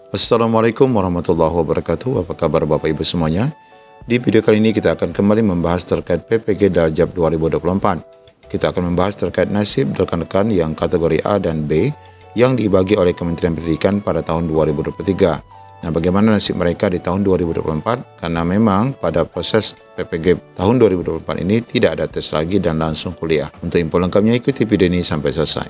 Assalamualaikum warahmatullahi wabarakatuh. Apa kabar Bapak Ibu semuanya? Di video kali ini kita akan kembali membahas terkait PPG Daljab 2024. Kita akan membahas terkait nasib rekan-rekan yang kategori A dan B yang dibagi oleh Kementerian Pendidikan pada tahun 2023. Nah, bagaimana nasib mereka di tahun 2024? Karena memang pada proses PPG tahun 2024 ini tidak ada tes lagi dan langsung kuliah. Untuk info lengkapnya ikuti video ini sampai selesai.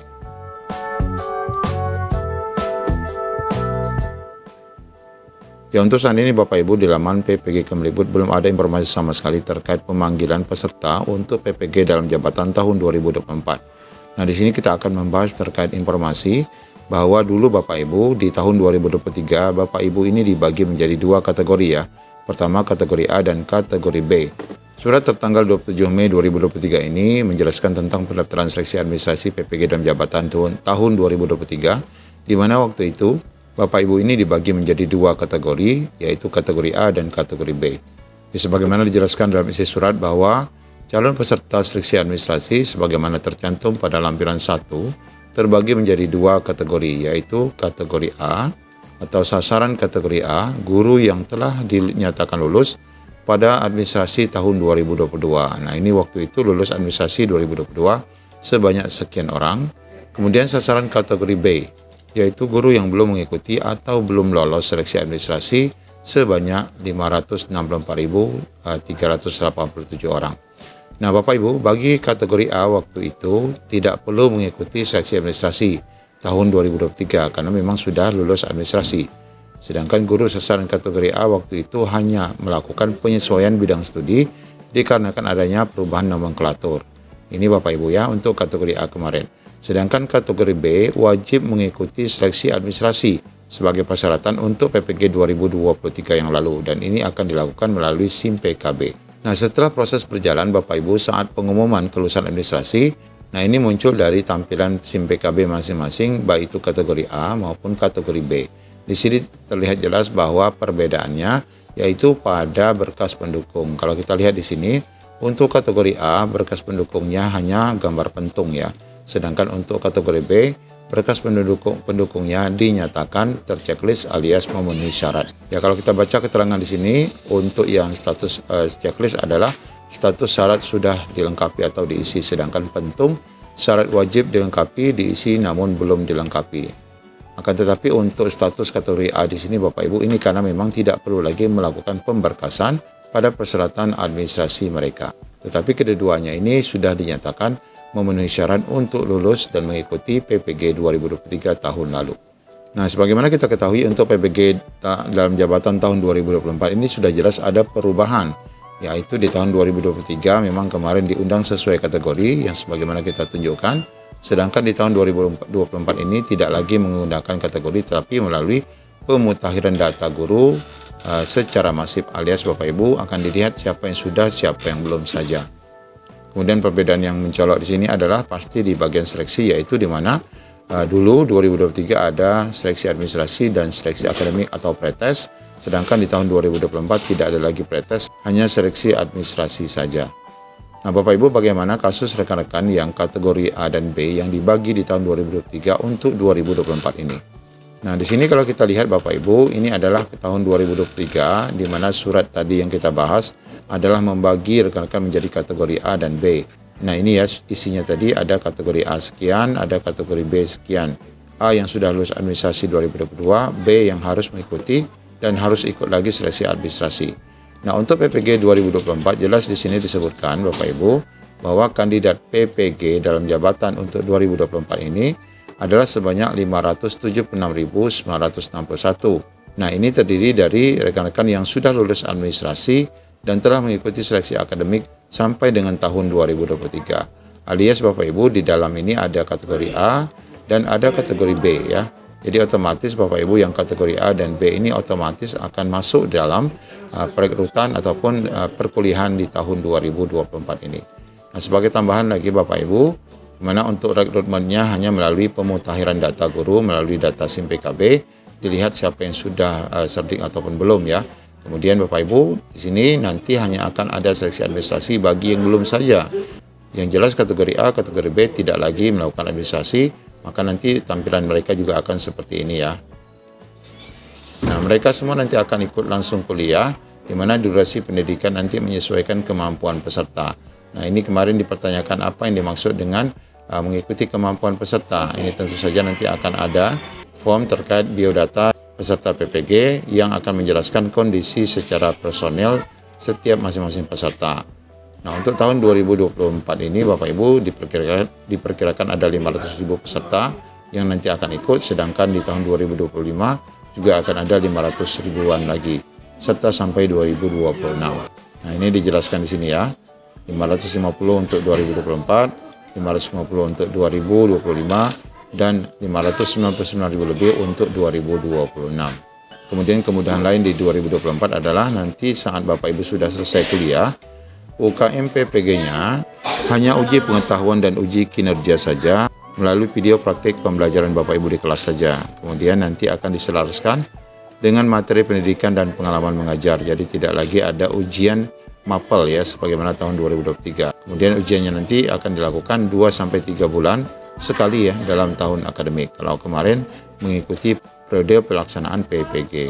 Ya, untuk saat ini Bapak Ibu di laman PPG Kemdikbud belum ada informasi sama sekali terkait pemanggilan peserta untuk PPG dalam jabatan tahun 2024. Nah, di sini kita akan membahas terkait informasi bahwa dulu Bapak Ibu di tahun 2023 Bapak Ibu ini dibagi menjadi dua kategori ya. Pertama kategori A dan kategori B. Surat tertanggal 27 Mei 2023 ini menjelaskan tentang pendaftaran seleksi administrasi PPG dalam jabatan tahun 2023, di mana waktu itu Bapak Ibu ini dibagi menjadi dua kategori, yaitu kategori A dan kategori B. Sebagaimana dijelaskan dalam isi surat bahwa calon peserta seleksi administrasi sebagaimana tercantum pada lampiran 1 terbagi menjadi dua kategori, yaitu kategori A atau sasaran kategori A, guru yang telah dinyatakan lulus pada administrasi tahun 2022. Nah, ini waktu itu lulus administrasi 2022 sebanyak sekian orang. Kemudian sasaran kategori B, yaitu guru yang belum mengikuti atau belum lolos seleksi administrasi sebanyak 564.387 orang. Nah, Bapak Ibu, bagi kategori A waktu itu tidak perlu mengikuti seleksi administrasi tahun 2023 karena memang sudah lulus administrasi. Sedangkan guru sasaran kategori A waktu itu hanya melakukan penyesuaian bidang studi dikarenakan adanya perubahan nomenklatur. Ini Bapak Ibu ya untuk kategori A kemarin. Sedangkan kategori B wajib mengikuti seleksi administrasi sebagai persyaratan untuk PPG 2023 yang lalu dan ini akan dilakukan melalui SIM PKB. Nah, setelah proses berjalan Bapak Ibu saat pengumuman kelulusan administrasi, nah ini muncul dari tampilan SIM PKB masing-masing baik itu kategori A maupun kategori B. Di sini terlihat jelas bahwa perbedaannya yaitu pada berkas pendukung. Kalau kita lihat di sini untuk kategori A berkas pendukungnya hanya gambar pentung ya. Sedangkan untuk kategori B, berkas pendukungnya dinyatakan terchecklist alias memenuhi syarat. Ya, kalau kita baca keterangan di sini, untuk yang status checklist adalah status syarat sudah dilengkapi atau diisi. Sedangkan pentung, syarat wajib dilengkapi, diisi namun belum dilengkapi. Akan tetapi untuk status kategori A di sini Bapak Ibu ini karena memang tidak perlu lagi melakukan pemberkasan pada persyaratan administrasi mereka. Tetapi keduanya ini sudah dinyatakan memenuhi syarat untuk lulus dan mengikuti PPG 2023 tahun lalu. Nah, sebagaimana kita ketahui untuk PPG dalam jabatan tahun 2024 ini sudah jelas ada perubahan, yaitu di tahun 2023 memang kemarin diundang sesuai kategori yang sebagaimana kita tunjukkan, sedangkan di tahun 2024 ini tidak lagi menggunakan kategori tetapi melalui pemutakhiran data guru secara masif alias Bapak Ibu akan dilihat siapa yang sudah, siapa yang belum saja. Kemudian perbedaan yang mencolok di sini adalah pasti di bagian seleksi, yaitu di mana dulu 2023 ada seleksi administrasi dan seleksi akademik atau pretest, sedangkan di tahun 2024 tidak ada lagi pretest, hanya seleksi administrasi saja. Nah, Bapak Ibu, bagaimana kasus rekan-rekan yang kategori A dan B yang dibagi di tahun 2023 untuk 2024 ini? Nah, di sini kalau kita lihat Bapak Ibu, ini adalah tahun 2023 di mana surat tadi yang kita bahas adalah membagi rekan-rekan menjadi kategori A dan B. Nah, ini ya isinya tadi ada kategori A sekian, ada kategori B sekian. A yang sudah lulus administrasi 2022, B yang harus mengikuti dan harus ikut lagi seleksi administrasi. Nah, untuk PPG 2024 jelas di sini disebutkan Bapak Ibu bahwa kandidat PPG dalam jabatan untuk 2024 ini adalah sebanyak 576.961. Nah, ini terdiri dari rekan-rekan yang sudah lulus administrasi dan telah mengikuti seleksi akademik sampai dengan tahun 2023. Alias Bapak Ibu di dalam ini ada kategori A dan ada kategori B ya. Jadi otomatis Bapak Ibu yang kategori A dan B ini otomatis akan masuk dalam perekrutan ataupun perkuliahan di tahun 2024 ini. Nah, sebagai tambahan lagi Bapak Ibu, dimana untuk rekrutmennya hanya melalui pemutakhiran data guru melalui data SIM PKB, dilihat siapa yang sudah cerdik ataupun belum ya. Kemudian Bapak Ibu di sini nanti hanya akan ada seleksi administrasi bagi yang belum saja. Yang jelas kategori A, kategori B tidak lagi melakukan administrasi, maka nanti tampilan mereka juga akan seperti ini ya. Nah, mereka semua nanti akan ikut langsung kuliah, di mana durasi pendidikan nanti menyesuaikan kemampuan peserta. Nah, ini kemarin dipertanyakan apa yang dimaksud dengan mengikuti kemampuan peserta. Ini tentu saja nanti akan ada form terkait biodata peserta PPG yang akan menjelaskan kondisi secara personel setiap masing-masing peserta. Nah, untuk tahun 2024 ini Bapak Ibu diperkirakan ada 500.000 peserta yang nanti akan ikut, sedangkan di tahun 2025 juga akan ada 500 ribuan lagi, serta sampai 2026. Nah, ini dijelaskan di sini ya, 550 untuk 2024, 550 untuk 2025, dan 599.000 lebih untuk 2026. Kemudian kemudahan lain di 2024 adalah nanti saat Bapak Ibu sudah selesai kuliah, UKM PPG-nya hanya uji pengetahuan dan uji kinerja saja melalui video praktik pembelajaran Bapak Ibu di kelas saja. Kemudian nanti akan diselaraskan dengan materi pendidikan dan pengalaman mengajar. Jadi tidak lagi ada ujian mapel ya sebagaimana tahun 2023. Kemudian ujiannya nanti akan dilakukan 2-3 bulan sekali ya dalam tahun akademik. Kalau kemarin mengikuti periode pelaksanaan PPG.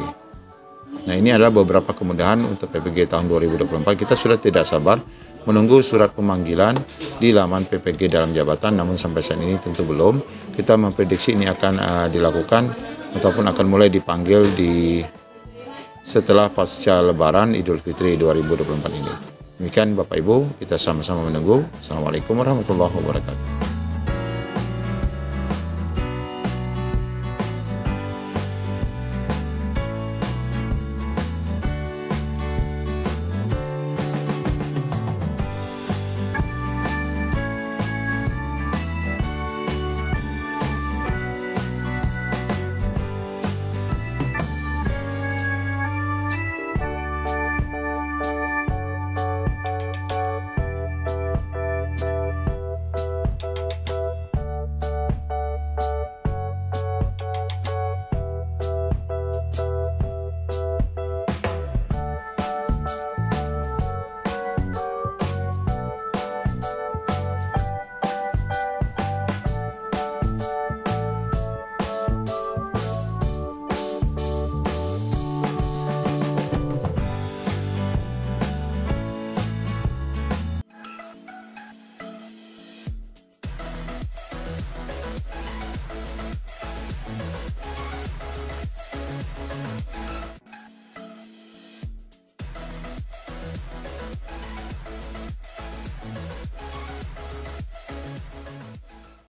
Nah, ini adalah beberapa kemudahan untuk PPG tahun 2024. Kita sudah tidak sabar menunggu surat pemanggilan di laman PPG dalam jabatan, namun sampai saat ini tentu belum. Kita memprediksi ini akan dilakukan ataupun akan mulai dipanggil setelah pasca Lebaran Idul Fitri 2024 ini. Demikian Bapak Ibu, kita sama-sama menunggu. Assalamualaikum warahmatullahi wabarakatuh.